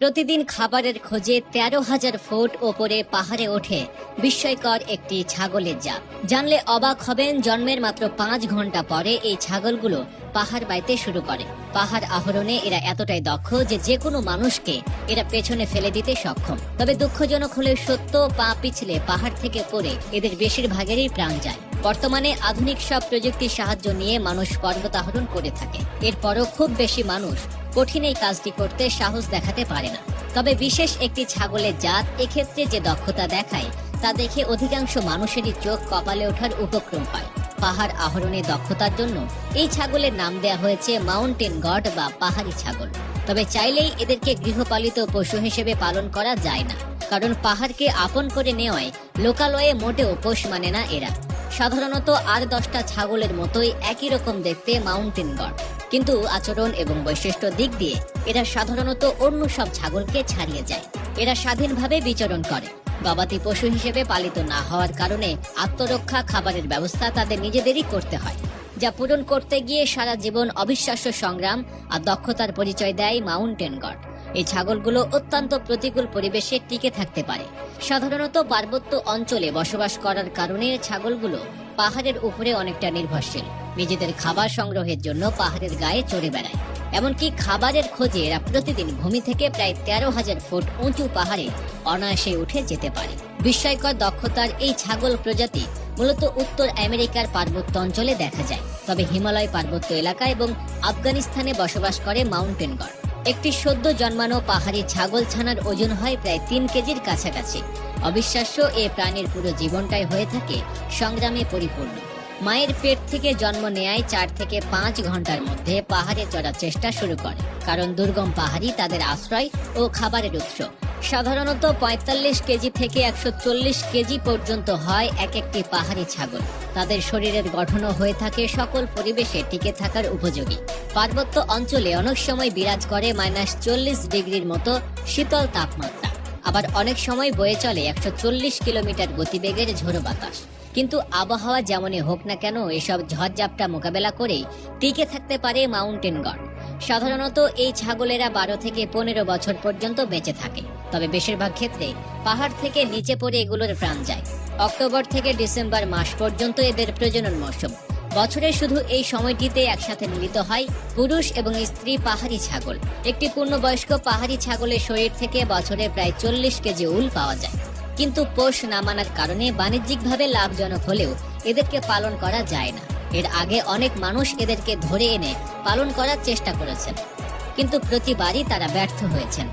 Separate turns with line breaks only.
প্রতিদিন খাবারের খোঁজে 13,000 ফুট ওপরে পাহাড়ে ওঠে বিস্ময়কর একটি ছাগলের জাত। জানলে অবাক হবেন, জন্মের মাত্র 5 ঘন্টা পরে এই ছাগলগুলো পাহাড় বাইতে শুরু করে। পাহাড় আরোহণে এরা এতটাই দক্ষ যে কোনো মানুষকে এরা পেছনে ফেলে দিতে সক্ষম। তবে দুঃখজনক হলেও সত্য, পা পিছলে পাহাড় থেকে পড়ে এদের বেশিরভাগেরই প্রাণ যায়। বর্তমানে আধুনিক সব প্রযুক্তির সাহায্য নিয়ে মানুষ পর্বতারোহণ করে থাকে। এরপরও খুব বেশি মানুষ কঠিন এই কাজটি করতে সাহস দেখাতে পারে না। তবে বিশেষ একটি ছাগলের জাত এক্ষেত্রে যে দক্ষতা দেখায় তা দেখে অধিকাংশ মানুষেরই চোখ কপালে ওঠার উপক্রম হয়। পাহাড় আরোহণের দক্ষতার জন্য এই ছাগলের নাম দেওয়া হয়েছে মাউন্টেন গড বা পাহাড়ি ছাগল। তবে চাইলেই এদেরকে গৃহপালিত পশু হিসেবে পালন করা যায় না, কারণ পাহাড়কে আপন করে নেওয়ায় লোকালয়ে মোটেও পোষ মানে না এরা। সাধারণত আর 10টা ছাগলের মতোই একই রকম দেখতে মাউন্টেন গড, কিন্তু আচরণ এবং বৈশিষ্ট্য দিক দিয়ে এরা সাধারণত অন্য সব ছাগলকে ছাড়িয়ে যায়। এরা স্বাধীনভাবে বিচরণ করে। গবাদি পশু হিসেবে পালিত না হওয়ার কারণে আত্মরক্ষা, খাবারের ব্যবস্থা তাদের নিজেদেরই করতে হয়, যা পূরণ করতে গিয়ে সারা জীবন অবিশ্বাস্য সংগ্রাম আর দক্ষতার পরিচয় দেয় মাউন্টেন গড। এই ছাগলগুলো অত্যন্ত প্রতিকূল পরিবেশে টিকে থাকতে পারে। সাধারণত পার্বত্য অঞ্চলে বসবাস করার কারণে ছাগলগুলো পাহাড়ের উপরে অনেকটা নির্ভরশীল। নিজেদের খাবার সংগ্রহের জন্য পাহাড়ের গায়ে চড়ে বেড়ায়। এমনকি খাবারের খোঁজে এরা প্রতিদিন ভূমি থেকে প্রায় 13,000 ফুট উঁচু পাহাড়ে অনায়াসে উঠে যেতে পারে। বিস্ময়কর দক্ষতার এই ছাগল প্রজাতি মূলত উত্তর আমেরিকার পার্বত্য অঞ্চলে দেখা যায়। তবে হিমালয় পার্বত্য এলাকা এবং আফগানিস্তানে বসবাস করে মাউন্টেন গড। একটি সদ্য জন্মানো পাহাড়ি ছাগল ছানার ওজন হয় প্রায় 3 কেজির কাছাকাছি। অবিশ্বাস্য এ প্রাণীর পুরো জীবনটাই হয়ে থাকে সংগ্রামে পরিপূর্ণ। মায়ের পেট থেকে জন্ম নেয় 4 থেকে 5 ঘন্টার মধ্যে পাহাড়ে চড়ার চেষ্টা শুরু করে, কারণ দুর্গম পাহাড়ই তাদের আশ্রয় ও খাবারের উৎস। সাধারণত 45 কেজি থেকে 140 কেজি পর্যন্ত হয় এক একটি পাহাড়ি ছাগল। তাদের শরীরের গঠনও হয়ে থাকে সকল পরিবেশে টিকে থাকার উপযোগী। পার্বত্য অঞ্চলে অনেক সময় বিরাজ করে -40 ডিগ্রির মতো শীতল তাপমাত্রা। আবার অনেক সময় বয়ে চলে 140 কিলোমিটার গতিবেগের ঝোড়ো বাতাস। কিন্তু আবহাওয়া যেমনই হোক না কেন, এসব ঝড়ঝাপটা মোকাবেলা করেই টিকে থাকতে পারে মাউন্টেন গড। সাধারণত এই ছাগলেরা 12 থেকে 15 বছর পর্যন্ত বেঁচে থাকে। তবে বেশিরভাগ ক্ষেত্রে পাহাড় থেকে নিচে পড়ে এগুলোর প্রাণ যায়। অক্টোবর থেকে ডিসেম্বর মাস পর্যন্ত এদের প্রজনন মৌসুম। বছরে শুধু এই সময়টিতে একসাথে মিলিত হয় পুরুষ এবং স্ত্রী পাহাড়ি ছাগল। একটি পূর্ণবয়স্ক পাহাড়ি ছাগলের শরীর থেকে বছরে প্রায় 40 কেজি উল পাওয়া যায়। কিন্তু পোষ না মানার কারণে বাণিজ্যিকভাবে লাভজনক হলেও এদেরকে পালন করা যায় না। এর আগে অনেক মানুষ এদেরকে ধরে এনে পালন করার চেষ্টা করেছেন, কিন্তু প্রতিবারই তারা ব্যর্থ হয়েছেন।